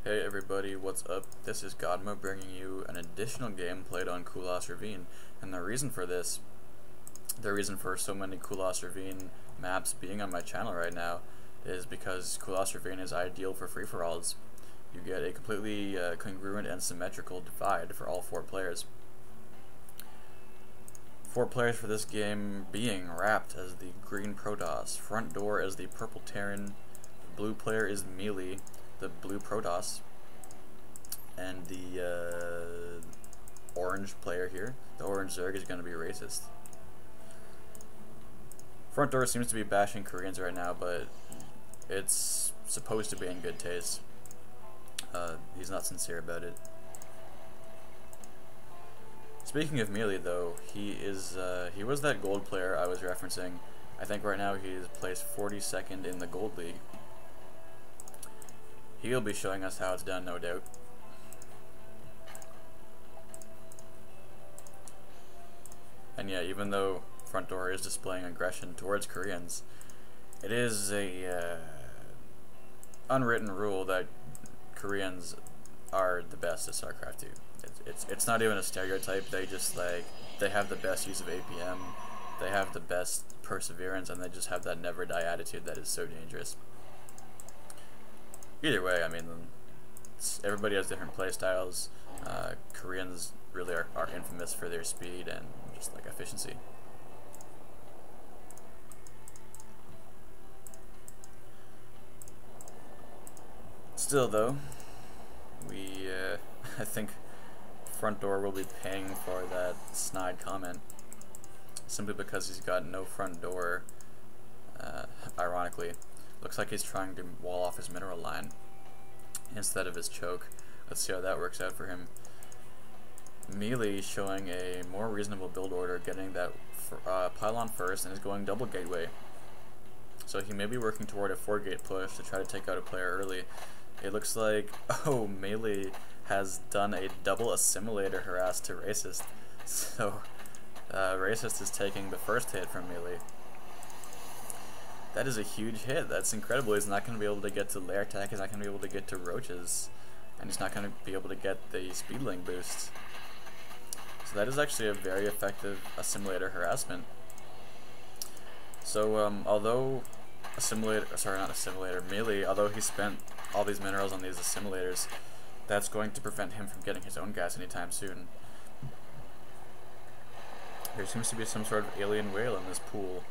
Hey everybody, what's up? This is Godmo bringing you an additional game played on Kulas Ravine, and the reason for so many Kulas Ravine maps being on my channel right now is because Kulas Ravine is ideal for free-for-alls. You get a completely congruent and symmetrical divide for all 4 players. 4 players for this game being Rapt as the green Protoss, Frontdoor as the purple Terran, the blue player is Melee, the blue Protoss, and the orange player here, the orange Zerg, is going to be racist. Frontdoor seems to be bashing Koreans right now, but it's supposed to be in good taste. He's not sincere about it. Speaking of Melee, though, he was that gold player I was referencing. I think right now he is placed 42nd in the gold league. He'll be showing us how it's done, no doubt. And yeah, even though Frontdoor is displaying aggression towards Koreans, it is a unwritten rule that Koreans are the best at Starcarft 2. It's not even a stereotype. They have the best use of APM, they have the best perseverance, and they just have that never die attitude that is so dangerous. Either way, I mean, everybody has different play styles. Koreans really are infamous for their speed and just like efficiency. Still though, I think Frontdoor will be paying for that snide comment, simply because he's got no front door. Ironically, looks like he's trying to wall off his mineral line instead of his choke. Let's see how that works out for him. Melee showing a more reasonable build order, getting that pylon first, and is going double gateway. So he may be working toward a 4-gate push to try to take out a player early. It looks like, oh, Melee has done a double assimilator harass to Racist. So Racist is taking the first hit from Melee. That is a huge hit. That's incredible. He's not going to be able to get to lair attack, he's not going to be able to get to roaches, and he's not going to be able to get the speedling boost. So that is actually a very effective assimilator harassment. So although Melee, although he spent all these minerals on these assimilators, that's going to prevent him from getting his own gas anytime soon. There seems to be some sort of alien whale in this pool,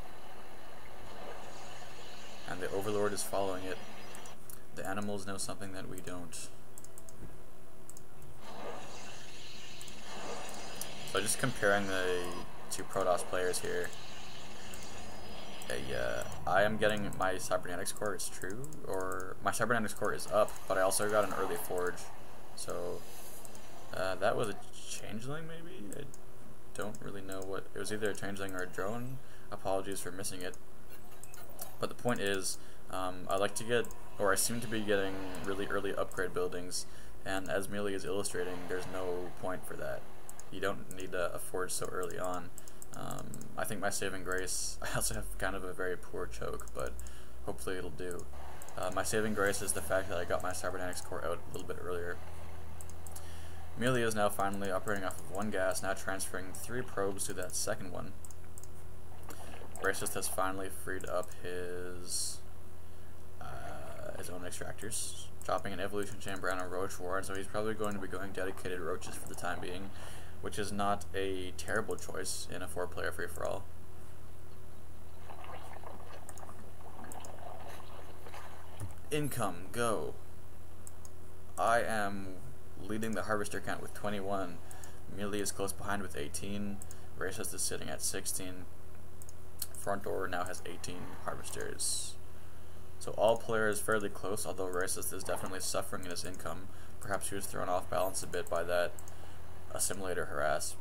and the Overlord is following it. The animals know something that we don't. So just comparing the 2 Protoss players here, I am getting my cybernetics core, it's true, or my cybernetics core is up, but I also got an early forge. So that was a changeling, maybe? I don't really know what, it was either a changeling or a drone. Apologies for missing it. But the point is, I seem to be getting really early upgrade buildings, and as Melee is illustrating, there's no point for that. You don't need a forge so early on. I think my saving grace, I also have kind of a very poor choke, but hopefully it'll do. My saving grace is the fact that I got my cybernetics core out a little bit earlier. Melee is now finally operating off of 1 gas, now transferring 3 probes to that second one. Racist has finally freed up his own extractors, dropping an evolution chamber and a roach ward, so he's probably going to be going dedicated roaches for the time being, which is not a terrible choice in a 4-player free-for-all. Income, go. I am leading the harvester count with 21. Melee is close behind with 18. Racist is sitting at 16. Frontdoor now has 18 harvesters. So all players fairly close, although Racist is definitely suffering in his income. Perhaps he was thrown off balance a bit by that assimilator harass.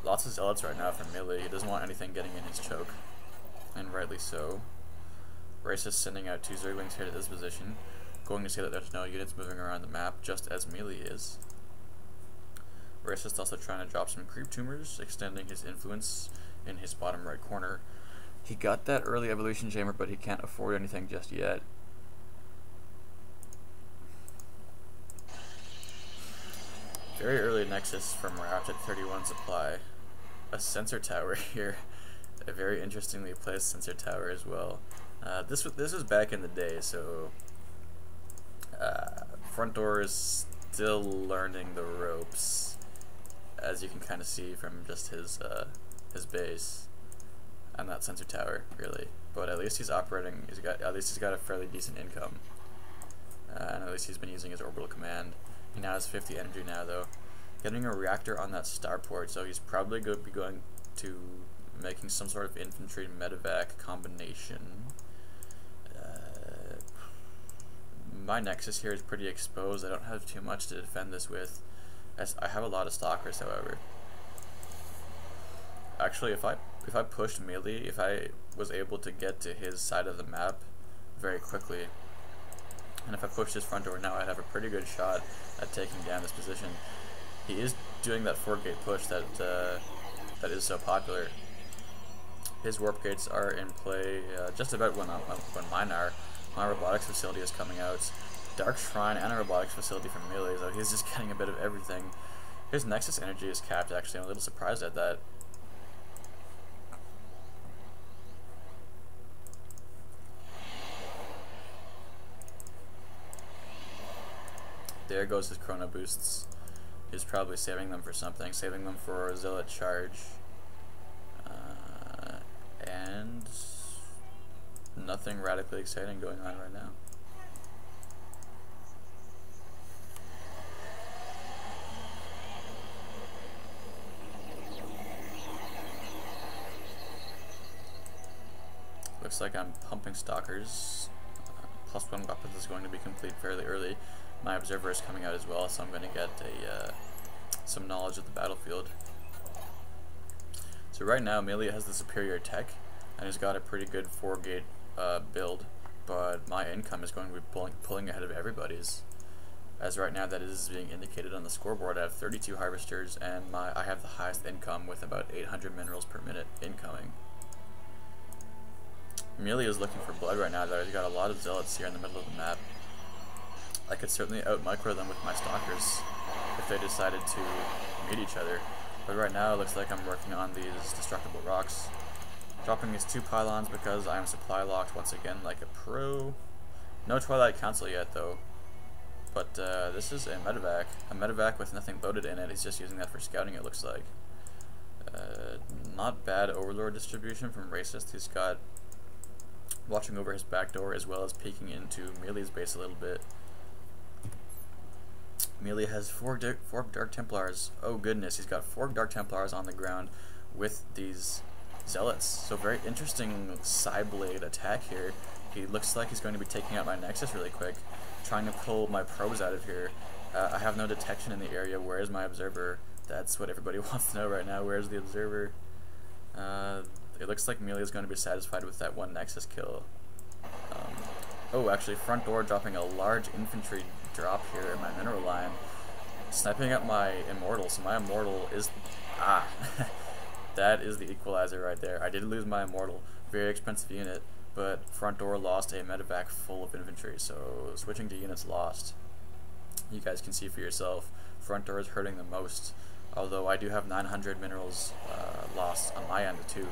Lots of zealots right now from Melee. He doesn't want anything getting in his choke, and rightly so. Racist sending out 2 Zerglings here to this position, going to see that there's no units moving around the map, just as Melee is. Racist also trying to drop some creep tumors, extending his influence in his bottom right corner. He got that early evolution chamber, but he can't afford anything just yet. Very early Nexus from Rapt at 31 supply. A sensor tower here. A very interestingly placed sensor tower as well. This was back in the day, so Frontdoor is still learning the ropes, as you can kind of see from just his base and that sensor tower, really. But at least he's operating. At least he's got a fairly decent income, and at least he's been using his orbital command. He now has 50 energy now, though. Getting a reactor on that starport, so he's probably going to be going to making some sort of infantry medevac combination. My Nexus here is pretty exposed. I don't have too much to defend this with. I have a lot of stalkers, however. Actually, if I pushed melee, if I was able to get to his side of the map very quickly, and if I pushed his front door now, I'd have a pretty good shot at taking down this position. He is doing that 4-gate push that is so popular. His warp gates are in play just about when mine are. My robotics facility is coming out. Dark Shrine and a robotics facility from melee, so he's just getting a bit of everything. His Nexus energy is capped, actually. I'm a little surprised at that. There goes his chrono boosts. He's probably saving them for something, saving them for a zealot charge. And nothing radically exciting going on right now. Looks like I'm pumping stalkers. +1 weapons is going to be complete fairly early. My observer is coming out as well, so I'm going to get some knowledge of the battlefield. So right now, melee has the superior tech, and has got a pretty good 4-gate build, but my income is going to be pulling ahead of everybody's. As right now, that is being indicated on the scoreboard. I have 32 harvesters, and I have the highest income with about 800 minerals per minute incoming. Melee is looking for blood right now, though. He's got a lot of zealots here in the middle of the map. I could certainly out-micro them with my stalkers if they decided to meet each other. But right now, it looks like I'm working on these destructible rocks. Dropping these 2 pylons because I am supply locked once again like a pro. No Twilight Council yet, though. But this is a medevac with nothing loaded in it. He's just using that for scouting, it looks like. Not bad overlord distribution from Racist. He's got watching over his back door as well as peeking into Melee's base a little bit. Melee has 4 Dark Templars. Oh goodness, he's got 4 Dark Templars on the ground with these zealots. So very interesting Psyblade attack here. He looks like he's going to be taking out my Nexus really quick, trying to pull my probes out of here. I have no detection in the area. Where is my observer? That's what everybody wants to know right now. Where's the observer? It looks like Melee is going to be satisfied with that 1 Nexus kill. Oh, actually, Frontdoor dropping a large infantry drop here in my mineral line, sniping at my immortal. So my immortal is that is the equalizer right there. I did lose my immortal, very expensive unit, but Frontdoor lost a medevac full of infantry. So switching to units lost, you guys can see for yourself. Frontdoor is hurting the most, although I do have 900 minerals lost on my end too.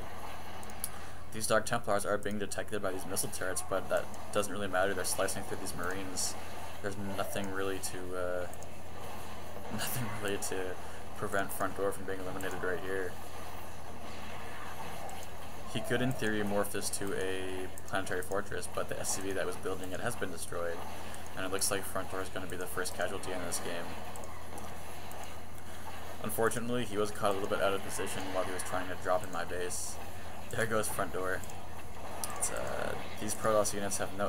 These Dark Templars are being detected by these missile turrets, but that doesn't really matter. They're slicing through these Marines. There's nothing really to prevent Frontdoor from being eliminated right here. He could, in theory, morph this to a planetary fortress, but the SCV that was building it has been destroyed, and it looks like Frontdoor is going to be the first casualty in this game. Unfortunately, he was caught a little bit out of position while he was trying to drop in my base. There goes Frontdoor. These Protoss units have no